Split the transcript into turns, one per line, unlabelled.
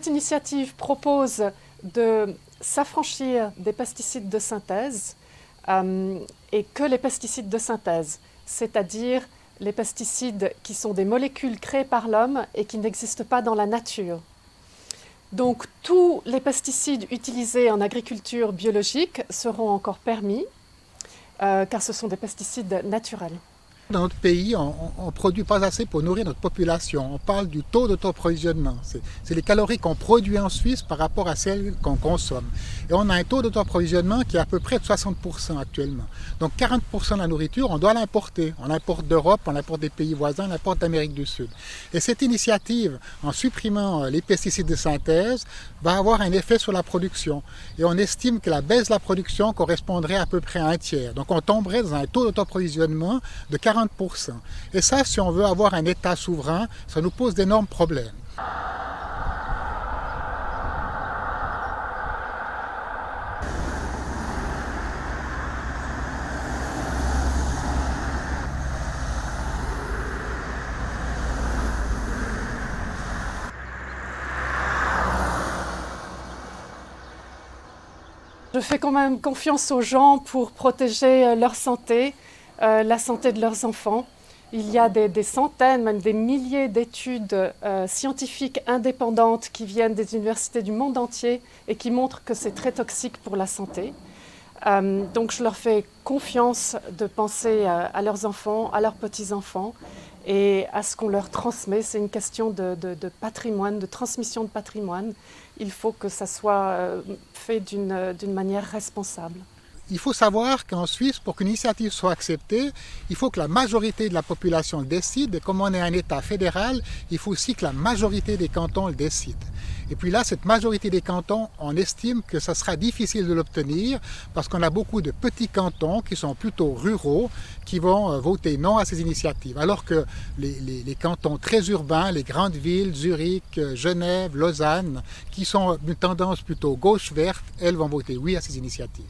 cette initiative propose de s'affranchir des pesticides de synthèse et que les pesticides de synthèse, c'est-à-dire les pesticides qui sont des molécules créées par l'homme et qui n'existent pas dans la nature. Donc tous les pesticides utilisés en agriculture biologique seront encore permis car ce sont des pesticides naturels.
Dans notre pays, on ne produit pas assez pour nourrir notre population. On parle du taux d'autoapprovisionnement. C'est les calories qu'on produit en Suisse par rapport à celles qu'on consomme. Et on a un taux d'autoapprovisionnement qui est à peu près de 60% actuellement. Donc 40% de la nourriture, on doit l'importer. On l'importe d'Europe, on l'importe des pays voisins, on l'importe d'Amérique du Sud. Et cette initiative, en supprimant les pesticides de synthèse, va avoir un effet sur la production. Et on estime que la baisse de la production correspondrait à peu près à un tiers. Donc on tomberait dans un taux d'autoapprovisionnement de 40%. Et ça, si on veut avoir un État souverain, ça nous pose d'énormes problèmes.
Je fais quand même confiance aux gens pour protéger leur santé, la santé de leurs enfants. Il y a des centaines, même des milliers d'études scientifiques indépendantes qui viennent des universités du monde entier et qui montrent que c'est très toxique pour la santé. Donc je leur fais confiance de penser à leurs enfants, à leurs petits-enfants et à ce qu'on leur transmet. C'est une question de patrimoine, de transmission de patrimoine. Il faut que ça soit fait d'une manière responsable.
Il faut savoir qu'en Suisse, pour qu'une initiative soit acceptée, il faut que la majorité de la population le décide. Et comme on est un État fédéral, il faut aussi que la majorité des cantons le décident. Et puis là, cette majorité des cantons, on estime que ça sera difficile de l'obtenir parce qu'on a beaucoup de petits cantons qui sont plutôt ruraux qui vont voter non à ces initiatives. Alors que les cantons très urbains, les grandes villes, Zurich, Genève, Lausanne, qui sont d'une tendance plutôt gauche-verte, elles vont voter oui à ces initiatives.